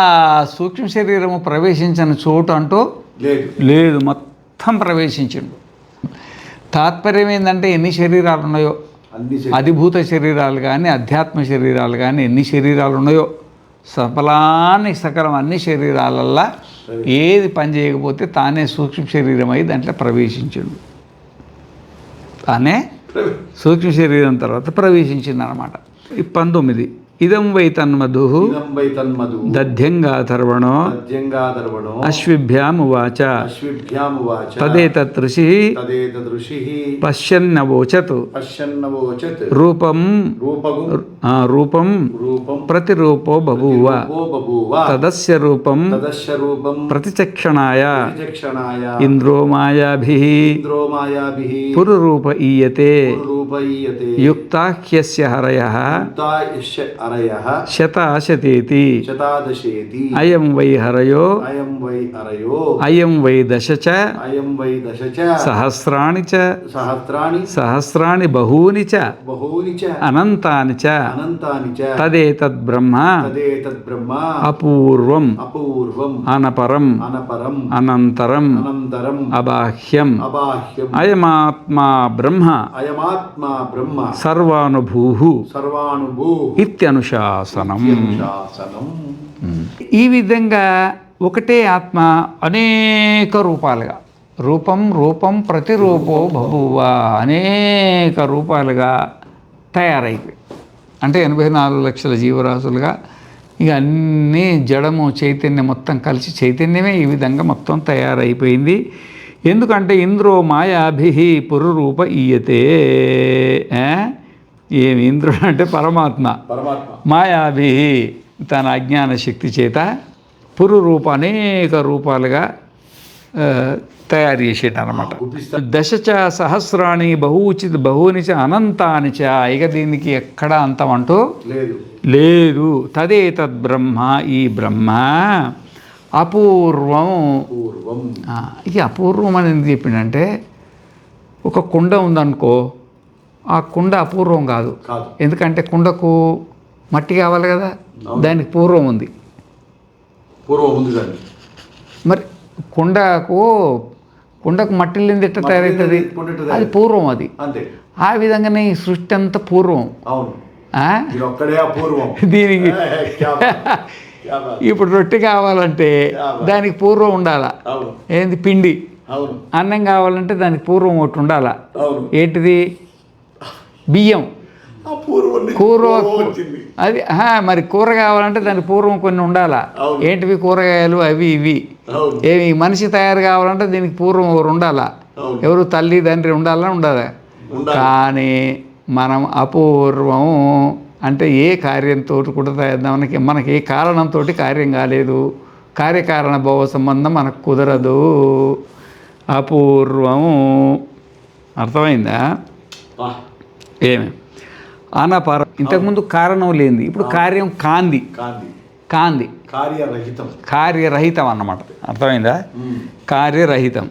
సూక్ష్మ శరీరము ప్రవేశించిన చోటు అంటూ లేదు, మొత్తం ప్రవేశించిండు. తాత్పర్యం ఏంటంటే ఎన్ని శరీరాలు ఉన్నాయో, అధిభూత శరీరాలు కానీ అధ్యాత్మ శరీరాలు కానీ ఎన్ని శరీరాలు ఉన్నాయో సకలం అన్ని శరీరాలల్లా ఏది పని చేయకపోతే తానే సూక్ష్మ శరీరం అయి దాంట్లో ప్రవేశించిండు. తానే సూక్ష్మ శరీరం తర్వాత ప్రవేశించింది అన్నమాట. 19 ఇదం వై తన్మధు ఇదం వై తన్మధు దధ్యంగాధర్వణో దధ్యంగాధర్వణో అశ్విభ్యామువాచ అశ్విభ్యామువాచ తదేతత్ ఋషిః తదేతదృషిః పశ్యన్నవోచత్ పశ్యన్నవోచత్ రూపం రూపం రూపం రూపం ప్రతిరూపో బభూవ రూపో బభూవ తదస్య రూపం తదస్య రూపం ప్రతిచక్షణాయ ప్రతిచక్షణాయ ఇంద్రో మాయాభిః ఇంద్రో మాయాభిః పురురూప ఈయతే రూపయీయతే యుక్తాఖ్యస్య హరయః యుక్తాయస్య అరయః శతాశతేతి శతాదశేతి అయం వై హరయో అయం వై అరయో అయం వై దశ చ అయం వై దశ చ సహస్రాణి చ సహస్రాణి బహూని చ బహూని చ అనంతాని చ అనంతాని చ తదేతద్ బ్రహ్మ తదేతద్ బ్రహ్మ అపూర్వం అపూర్వం అనపరం అనపరం అనంతరం అనంతరం అబాహ్యం అబాహ్యం అయమాత్మా బ్రహ్మ అయమాత్మా బ్రహ్మ సర్వానుభూః సర్వానుభూ ఇత్యనుశాసనం. శాసనం. ఈ విధంగా ఒకటే ఆత్మ అనేక రూపాలుగా రూపం రూపం ప్రతిరూపో బభూవ అనేక రూపాలుగా తయారైపోయి అంటే 84 లక్షల జీవరాశులుగా ఇక అన్నీ జడము చైతన్యం మొత్తం కలిసి చైతన్యమే ఈ విధంగా మొత్తం తయారైపోయింది. ఎందుకంటే ఇంద్రో మాయాభిః పురురూప ఈయతే. ఏమి ఇంద్రుడు అంటే పరమాత్మ మాయాభిః తన అజ్ఞాన శక్తి చేత పురురూప అనేక రూపాలుగా తయారు చేసేట అనమాట. దశ చ సహస్రాణి బహూని చ అనంతాని చ. ఇక దీనికి ఎక్కడ అంతం అంటూ లేదు. తదేతద్ బ్రహ్మ ఈ బ్రహ్మ అపూర్వం. ఇక అపూర్వం అని ఎందుకు చెప్పిండంటే ఒక కుండ ఉందనుకో ఆ కుండ అపూర్వం కాదు. ఎందుకంటే కుండకు మట్టి కావాలి కదా, దానికి పూర్వం ఉంది. మరి కుండకు మట్టి లేనిది ఎట్లా తయారవుతుంది? అది పూర్వం. అది ఆ విధంగానే ఈ సృష్టి అంతా పూర్వం. దీనికి ఇప్పుడు రొట్టె కావాలంటే దానికి పూర్వం ఉండాలా. ఏంది? పిండి. అన్నం కావాలంటే దానికి పూర్వం ఒకటి ఉండాలా. ఏంటిది? బియ్యం. కూర. అది మరి కూర కావాలంటే దానికి పూర్వం కొన్ని ఉండాలా. ఏంటివి? కూరగాయలు అవి ఇవి. ఏమి మనిషి తయారు కావాలంటే దీనికి పూర్వం ఎవరు ఉండాలా. ఎవరు? తల్లి తండ్రి ఉండాలా ఉండదా? కానీ మనం అపూర్వం అంటే ఏ కార్యంతో కూడా మనకి ఏ కారణంతో కార్యం కాలేదు. కార్యకారణ భావ సంబంధం మనకు కుదరదు. అపూర్వం. అర్థమైందా? ఏమి అనపర. ఇంతకుముందు కారణం లేనిది, ఇప్పుడు కార్యం కాంది. కార్యరహితం అన్నమాట. అర్థమైందా? కార్యరహితం.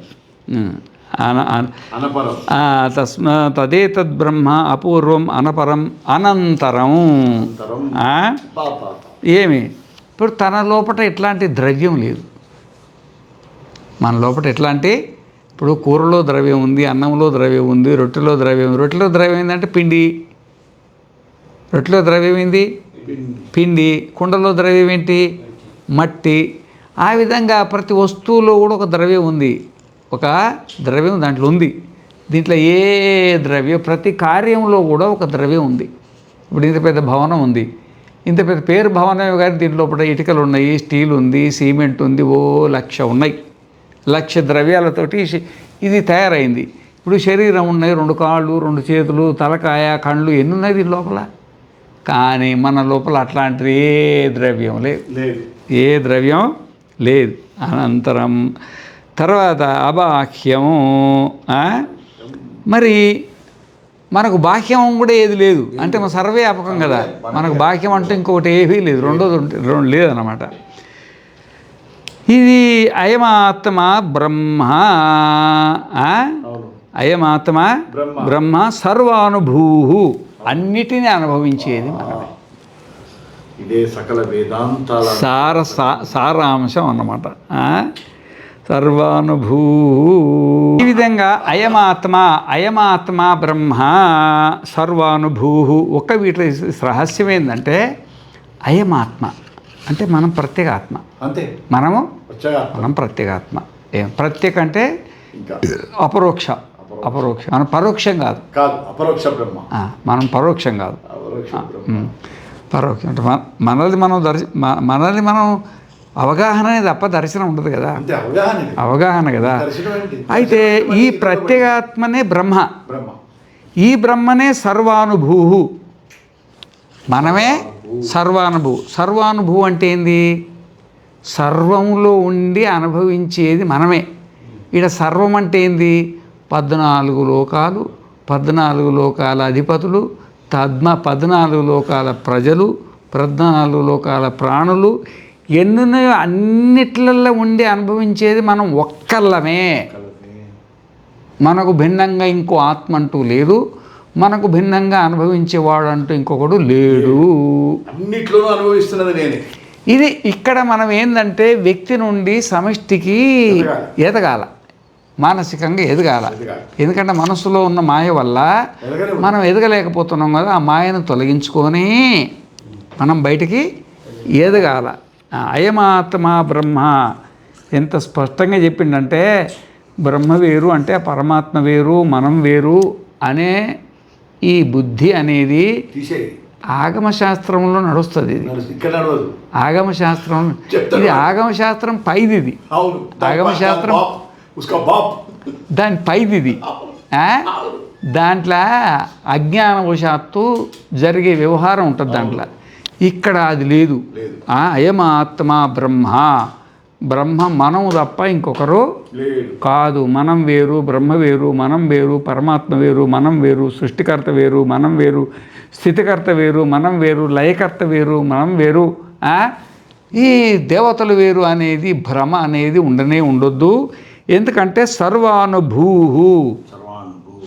తదేతద్ బ్రహ్మ అపూర్వం అనపరం అనంతరం. ఏమి? ఇప్పుడు తన లోపల ఎట్లాంటి ద్రవ్యం లేదు. మన లోపల ఎట్లాంటి ఇప్పుడు కూరలో ద్రవ్యం ఉంది, అన్నంలో ద్రవ్యం ఉంది, రొట్టెలో ద్రవ్యం. రొట్టెలో ద్రవ్యం ఏంటంటే పిండి. రొట్టెలో ద్రవ్యం ఏంది? పిండి. కుండలో ద్రవ్యం ఏంటి? మట్టి. ఆ విధంగా ప్రతి వస్తువులో కూడా ఒక ద్రవ్యం ఉంది. ఒక ద్రవ్యం దాంట్లో ఉంది. దీంట్లో ఏ ద్రవ్యం ప్రతి కార్యంలో కూడా ఒక ద్రవ్యం ఉంది. ఇప్పుడు ఇంత పెద్ద భవనం ఉంది, ఇంత పెద్ద పేరు భవనమే కానీ దీంట్లో ఇటుకలు ఉన్నాయి, స్టీల్ ఉంది, సిమెంట్ ఉంది, 1,00,000 ఉన్నాయి. 1,00,000 ద్రవ్యాలతోటి ఇది తయారైంది. ఇప్పుడు శరీరం ఉన్నాయి, 2 కాళ్ళు, 2 చేతులు, తలకాయ, కళ్ళు, ఎన్ని ఉన్నాయి దీని లోపల. కానీ మన లోపల అట్లాంటిది ఏ ద్రవ్యం లేదు. ఏ ద్రవ్యం లేదు. అనంతరం. తర్వాత అబాహ్యం. మరి మనకు బాహ్యం కూడా ఏది లేదు. అంటే మన సర్వవ్యాపకం కదా. మనకు బాహ్యం అంటే ఇంకొకటి ఏమీ లేదు. రెండు లేదన్నమాట. ఇది అయమాత్మ బ్రహ్మ. అయమాత్మ బ్రహ్మ సర్వానుభూ. అన్నిటినీ అనుభవించేది మనమే. ఇదే సకల వేదాంతాల సారాంశం అన్నమాట. సర్వానుభూ. ఈ విధంగా అయమాత్మ బ్రహ్మ సర్వానుభూ. ఒక వీటిలో రహస్యం ఏంటంటే అయమాత్మ అంటే మనం ప్రత్యేగాత్మ. అంతే. మనం ప్రత్యేగాత్మ. ప్రత్యేక అంటే అపరోక్ష. మనం పరోక్షం కాదు. అపరోక్ష బ్రహ్మ. మనం పరోక్షం కాదు. పరోక్షం అంటే మనల్ని మనం అవగాహన తప్ప దర్శనం ఉండదు కదా, అంతే అవగాహన. అవగాహన కదా. దర్శనం ఏంటి? అయితే ఈ ప్రత్యేగాత్మనే బ్రహ్మ, బ్రహ్మ. ఈ బ్రహ్మనే సర్వానుభూ, మనమే సర్వానుభూ. సర్వానుభూ అంటే ఏంది? సర్వంలో ఉండి అనుభవించేది మనమే. ఇక్కడ సర్వం అంటే ఏంది? 14 లోకాలు, 14 లోకాల అధిపతులు, 14 లోకాల ప్రజలు, 14 లోకాల ప్రాణులు, ఎన్నో అన్నిట్లలో ఉండి అనుభవించేది మనం ఒక్కళ్ళమే. మనకు భిన్నంగా ఇంకో ఆత్మ అంటూ లేదు, మనకు భిన్నంగా అనుభవించేవాడు అంటూ ఇంకొకడు లేడు. అన్నిట్లోనూ అనుభవిస్తున్నది నేనే. ఇది ఇక్కడ మనం ఏంటంటే వ్యక్తి నుండి సమిష్టికి ఎదగాల, మానసికంగా ఎదగాల. ఎందుకంటే మనసులో ఉన్న మాయ వల్ల మనం ఎదగలేకపోతున్నాం కదా. ఆ మాయను తొలగించుకొని మనం బయటికి ఎదగాల. అయమాత్మ బ్రహ్మ ఎంత స్పష్టంగా చెప్పిండంటే, బ్రహ్మ వేరు అంటే పరమాత్మ వేరు, మనం వేరు అనే ఈ బుద్ధి అనేది ఆగమశాస్త్రంలో నడుస్తుంది. ఇది ఆగమశాస్త్రం, ఇది ఆగమశాస్త్రం పైది. ఇది ఆగమశాస్త్రం దాని పైది. ఇది దాంట్లో అజ్ఞానవశాత్తు జరిగే వ్యవహారం ఉంటుంది దాంట్లో. ఇక్కడ అది లేదు. అయమాత్మ బ్రహ్మ, బ్రహ్మ మనము తప్ప ఇంకొకరు కాదు. మనం వేరు, బ్రహ్మ వేరు, మనం వేరు, పరమాత్మ వేరు, మనం వేరు, సృష్టికర్త వేరు, మనం వేరు, స్థితికర్త వేరు, మనం వేరు, లయకర్త వేరు, మనం వేరు, ఈ దేవతలు వేరు అనేది భ్రమ అనేది ఉండనే ఉండొద్దు. ఎందుకంటే సర్వానుభూ,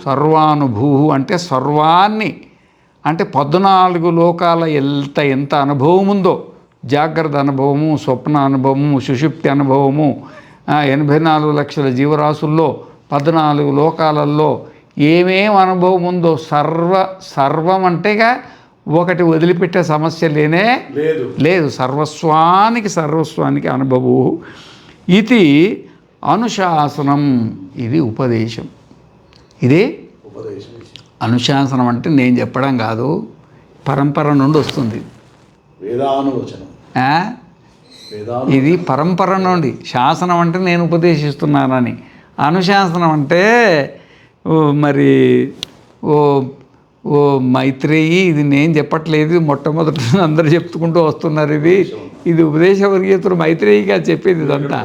సర్వానుభూ అంటే సర్వాన్ని, అంటే 14 లోకాల ఎంత అనుభవం ఉందో, జాగ్రత్త అనుభవము, స్వప్న అనుభవము, సుషుప్తి అనుభవము, 84 లక్షల జీవరాశుల్లో 14 లోకాలలో ఏమేం అనుభవం ఉందో సర్వం అంటేగా ఒకటి వదిలిపెట్టే సమస్య లేదు. సర్వస్వానికి అనుభవం. ఇది అనుశాసనం, ఇది ఉపదేశం. ఇది అనుశాసనం అంటే నేను చెప్పడం కాదు, పరంపర నుండి వస్తుంది. ఇది పరంపర నుండి. శాసనం అంటే నేను ఉపదేశిస్తున్నానని, అనుశాసనం అంటే మరి ఓ మైత్రేయి ఇది నేను చెప్పట్లేదు, మొట్టమొదటి అందరూ చెప్పుకుంటూ వస్తున్నారు. ఇది ఉపదేశ వర్గీయతుడు మైత్రేయిగా చెప్పేది ఇదంతా.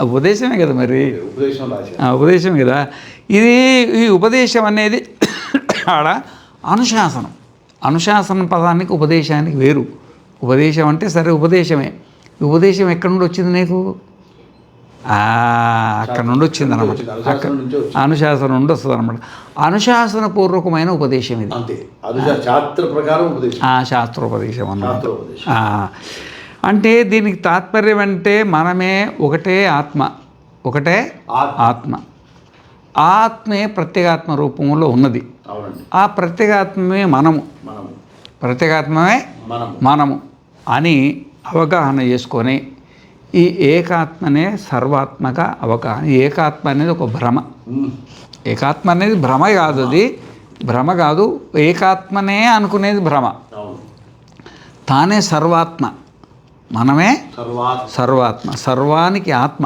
ఉపదేశమే కదా మరి, ఉపదేశమే కదా. ఈ ఉపదేశం అనేది ఆడ అనుశాసనం. అనుశాసన పదానికి ఉపదేశానికి వేరు. ఉపదేశం అంటే సరే ఉపదేశమే. ఉపదేశం ఎక్కడి నుండి వచ్చింది నీకు? అక్కడ నుండి వచ్చింది అనమాట. అనుశాసనం నుండి వస్తుంది అనమాట. అనుశాసనపూర్వకమైన ఉపదేశం ఇది, శాస్త్రోపదేశం అన్నమాట. అంటే దీనికి తాత్పర్యం అంటే మనమే ఒకటే ఆత్మ, ఒకటే ఆత్మ. ఆత్మే ప్రత్యేగాత్మ రూపంలో ఉన్నది. ఆ ప్రత్యేగాత్మే ప్రత్యేగాత్మమే మనము అని అవగాహన చేసుకొని ఈ ఏకాత్మనే సర్వాత్మక అవగాహన. ఏకాత్మ అనేది ఒక భ్రమ. ఏకాత్మ అనేది భ్రమ కాదు, అది భ్రమ కాదు. ఏకాత్మనే అనుకునేది భ్రమ. తానే సర్వాత్మ, మనమే సర్వాత్మ. సర్వానికి ఆత్మ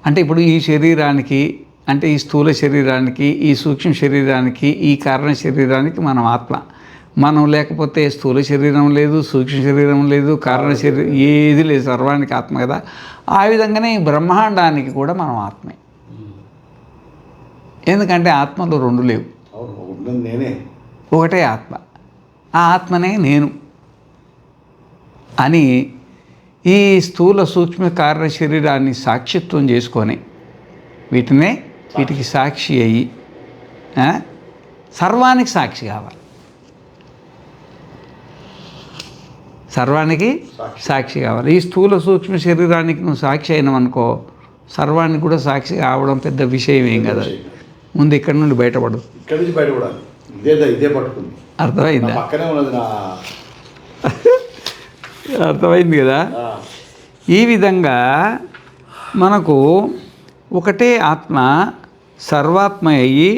అంటే ఇప్పుడు ఈ శరీరానికి, అంటే ఈ స్థూల శరీరానికి, ఈ సూక్ష్మ శరీరానికి, ఈ కారణ శరీరానికి మనం ఆత్మ. మనం లేకపోతే స్థూల శరీరం లేదు, సూక్ష్మ శరీరం లేదు, కారణ శరీరం ఏది లేదు, సర్వానికి ఆత్మ కదా. ఆ విధంగానే ఈ బ్రహ్మాండానికి కూడా మనం ఆత్మే. ఎందుకంటే ఆత్మలో రెండు లేవు, ఒకటే ఆత్మ. ఆ ఆత్మనే నేను అని ఈ స్థూల సూక్ష్మ కారణ శరీరాన్ని సాక్షిత్వం చేసుకొని వీటికి సాక్షి అయ్యి సర్వానికి సాక్షి కావాలి. సర్వానికి సాక్షి కావాలి. ఈ స్థూల సూక్ష్మ శరీరానికి నువ్వు సాక్షి అయినావనుకో, సర్వానికి కూడా సాక్షి కావడం పెద్ద విషయం ఏం కదా. ముందు ఇక్కడ నుండి బయటపడు. అర్థమైందా? అర్థమైంది కదా. ఈ విధంగా మనకు ఒకటే ఆత్మ సర్వాత్మ అయ్యి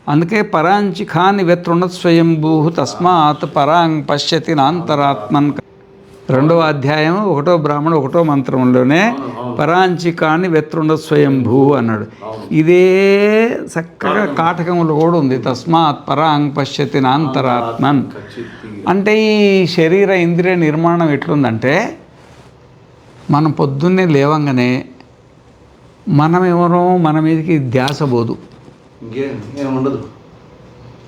అందుకే పరాంచిఖాని వ్యతృణత్ స్వయంభూ తస్మాత్ పరాంగ్ పశ్యతి నాంతరాత్మన్. 2వ అధ్యాయం 1వ బ్రాహ్మణ 1వ మంత్రంలోనే పరాంచికాని వ్యతృణత్ స్వయంభూ అన్నాడు. ఇదే చక్కగా కాటకంలో కూడా ఉంది, తస్మాత్ పరాంగ్ పశ్యతి నాంతరాత్మన్. అంటే ఈ శరీర ఇంద్రియ నిర్మాణం ఎట్లుందంటే, మనం పొద్దున్నే లేవంగానే మనమెవరో మన మీదకి ధ్యాస పోదు. ఇంకేం ఉండదు.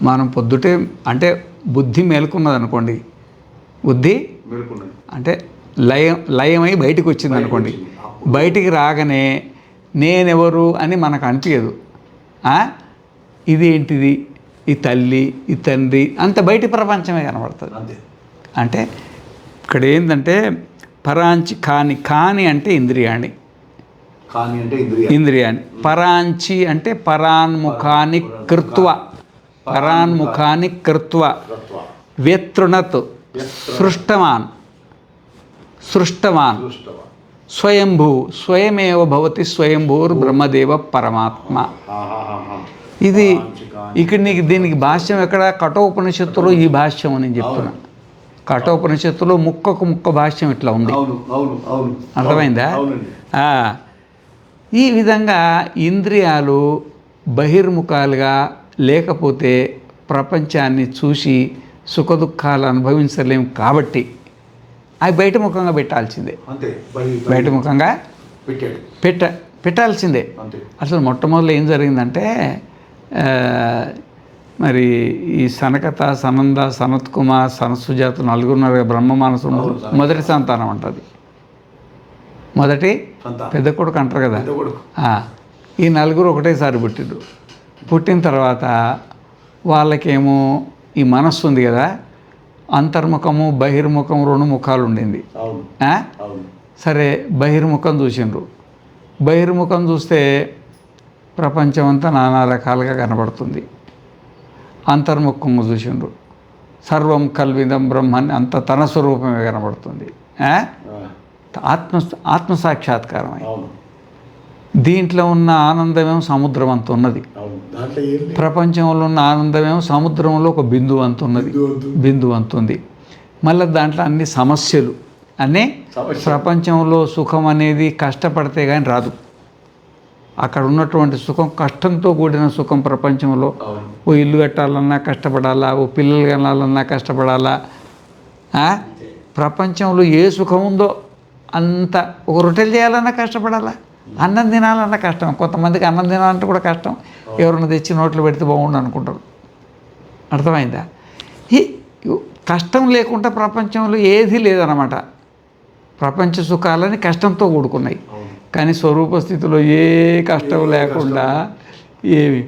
మనం పొద్దుటే అంటే బుద్ధి మేలుకున్నది అనుకోండి, బుద్ధి అంటే లయమై బయటికి వచ్చింది అనుకోండి, బయటికి రాగానే నేనెవరు అని మనకు అనిపించదు. ఇదేంటిది, ఈ తల్లి, ఈ తండ్రి, అంత బయటి ప్రపంచమే కనబడుతుంది. అంటే ఇక్కడ ఏంటంటే పరాంచి కాని అంటే ఇంద్రియాణి, ఇంద్రియాన్ని. పరాంచి అంటే పరాన్ముఖాన్ని కృత్వ, పరాన్ముఖాన్ని కృత్వ వ్యతృణత్ సృష్టవాన్, సృష్టవాన్ స్వయంభూ, స్వయమేవ భవతి స్వయంభూర్ బ్రహ్మదేవ పరమాత్మ. ఇది ఇక్కడ నీకు దీనికి భాష్యం ఎక్కడ, కఠోపనిషత్తులో ఈ భాష్యం అని చెప్తున్నా. కఠోపనిషత్తులో ముక్కకు ముక్క భాష్యం ఇట్లా ఉంది, అర్థమైందా? ఈ విధంగా ఇంద్రియాలు బహిర్ముఖాలుగా లేకపోతే ప్రపంచాన్ని చూసి సుఖదుఖాలు అనుభవించలేము. కాబట్టి అవి బయట ముఖంగా పెట్టాల్సిందే, బయట ముఖంగా పెట్టాల్సిందే. అసలు మొట్టమొదటి ఏం జరిగిందంటే, మరి ఈ సనకత, సనంద, సనత్ కుమార్, సనత్సుజాత 4 బ్రహ్మ మానసుడు మొదటి సంతానం అంటది. మొదటి పెద్ద కొడుకు అంటారు కదా, ఈ 4 ఒకటేసారి పుట్టిండు. పుట్టిన తర్వాత వాళ్ళకేమో ఈ మనస్సు ఉంది కదా, అంతర్ముఖము బహిర్ముఖం 2 ముఖాలు ఉండింది. సరే, బహిర్ముఖం చూసిండ్రు. బహిర్ముఖం చూస్తే ప్రపంచం అంతా నానా రకాలుగా కనబడుతుంది. అంతర్ముఖంగా చూసిండ్రు, సర్వం కల్విదం బ్రహ్మన్, అంత తన స్వరూపమే కనబడుతుంది. ఆత్మసాక్షాత్కారం. దీంట్లో ఉన్న ఆనందమేమో సముద్రం అంత ఉన్నది, ప్రపంచంలో ఉన్న ఆనందమేమో సముద్రంలో ఒక బిందువు అంత ఉన్నది, బిందువు అంత ఉంది. మళ్ళీ దాంట్లో అన్ని సమస్యలు, అన్నీ. ప్రపంచంలో సుఖం అనేది కష్టపడితే కానీ రాదు. అక్కడ ఉన్నటువంటి సుఖం కష్టంతో కూడిన సుఖం. ప్రపంచంలో ఓ ఇల్లు కట్టాలన్నా కష్టపడాలా, ఓ పిల్లలు కనాలన్నా కష్టపడాలా. ప్రపంచంలో ఏ సుఖం ఉందో అంత, ఒక రొట్టెలు చేయాలన్నా కష్టపడాలా, అన్నం తినాలన్నా కష్టం. కొంతమందికి అన్నం తినాలంటే కూడా కష్టం. ఎవరైనా తెచ్చి నోట్లు పెడితే బాగుండు అనుకుంటారు. అర్థమైందా? ఈ కష్టం లేకుండా ప్రపంచంలో ఏది లేదన్నమాట. ప్రపంచ సుఖాలని కష్టంతో కూడుకున్నాయి. కానీ స్వరూప స్థితిలో ఏ కష్టం లేకుండా ఏవి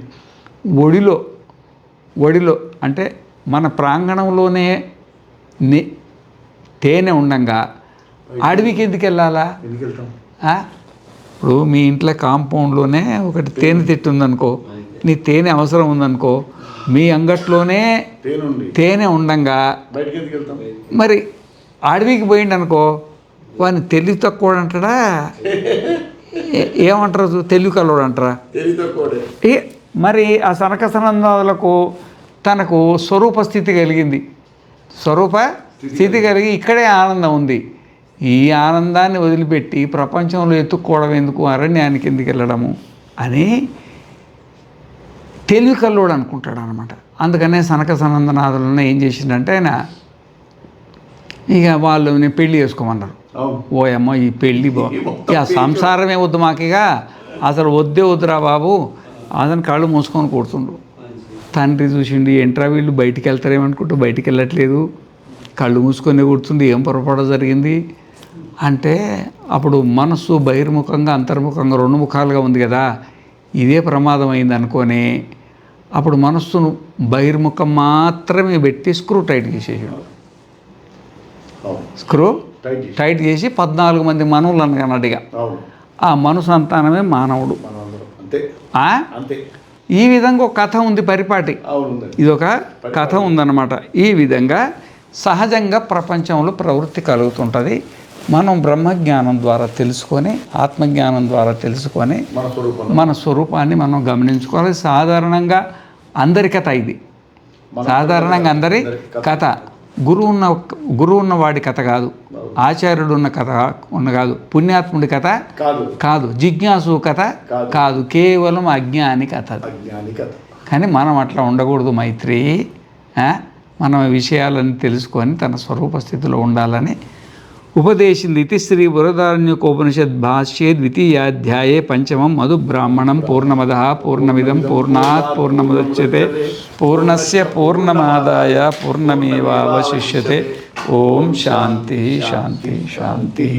ఒడిలో అంటే మన ప్రాంగణంలోనే తేనె ఉండంగా అడవికి ఎందుకు వెళ్ళాలా? ఇప్పుడు మీ ఇంట్లో కాంపౌండ్లోనే ఒకటి తేనె తిట్టు ఉందనుకో, నీ తేనె అవసరం ఉందనుకో, మీ అంగట్లోనే తేనె ఉండంగా మరి అడవికి పోయిండనుకో, వాడిని తెలివి తక్కువ అంటాడా, ఏమంటారు, తెలివి కలవాడు అంటారా? మరి ఆ సనక సనందాలకు తనకు స్వరూప స్థితి కలిగింది, స్వరూప స్థితి కలిగి ఇక్కడే ఆనందం ఉంది. ఈ ఆనందాన్ని వదిలిపెట్టి ప్రపంచంలో ఎత్తుక్కోవడం ఎందుకు, అరణ్యానికి ఎందుకు వెళ్ళడము అని తెలివి కల్లోడు అనుకుంటాడు అనమాట. అందుకనే సనక సనందనాథులను ఏం చేసిండంటే ఆయన, ఇక వాళ్ళు నేను పెళ్ళి చేసుకోమన్నారు. ఓయమ్మ ఈ పెళ్ళి ఇక సంసారమే వద్దు మాకిగా, అసలు వద్దురా బాబు, అతను కళ్ళు మూసుకొని కూర్చుండు. తండ్రి చూసిండు, ఏంట్రా వీళ్ళు బయటికి వెళ్తారేమనుకుంటూ బయటికి వెళ్ళట్లేదు, కళ్ళు మూసుకొని కూర్చుంది, ఏం పొరపాటు జరిగింది అంటే, అప్పుడు మనస్సు బహిర్ముఖంగా అంతర్ముఖంగా 2 ముఖాలుగా ఉంది కదా, ఇదే ప్రమాదం అయింది అనుకొని అప్పుడు మనస్సును బహిర్ముఖం మాత్రమే పెట్టి స్క్రూ టైట్ చేసేసాడు. స్క్రూ టైట్ చేసి 14 మంది మనవులను కన్నట్టుగా ఆ మను సంతానమే మానవుడు. ఈ విధంగా ఒక కథ ఉంది పరిపాటి, ఇదొక కథ ఉందన్నమాట. ఈ విధంగా సహజంగా ప్రపంచంలో ప్రవృత్తి కలుగుతుంటుంది. మనం బ్రహ్మజ్ఞానం ద్వారా తెలుసుకొని, ఆత్మజ్ఞానం ద్వారా తెలుసుకొని మన స్వరూపాన్ని మనం గమనించుకోవాలి. సాధారణంగా అందరి కథ ఇది, సాధారణంగా అందరి కథ. గురువు ఉన్న వాడి కథ కాదు, ఆచార్యుడు ఉన్న కథ కాదు, పుణ్యాత్ముడి కథ కాదు, జిజ్ఞాసు కథ కాదు, కేవలం అజ్ఞాని కథ. కానీ మనం అట్లా ఉండకూడదు మైత్రి. మనం విషయాలను తెలుసుకొని తన స్వరూప స్థితిలో ఉండాలని ఉపదేశింది. ఇది శ్రీ బృహదారణ్యకోపనిషద్ భాష్యే 2వ పంచమం మధు బ్రాహ్మణం పూర్ణమదః పూర్ణమిదం పూర్ణాత్ పూర్ణముదచ్యతే పూర్ణస్య పూర్ణమాదాయ పూర్ణమేవావశిష్యతే. ఓం శాంతి శాంతి శాంతి.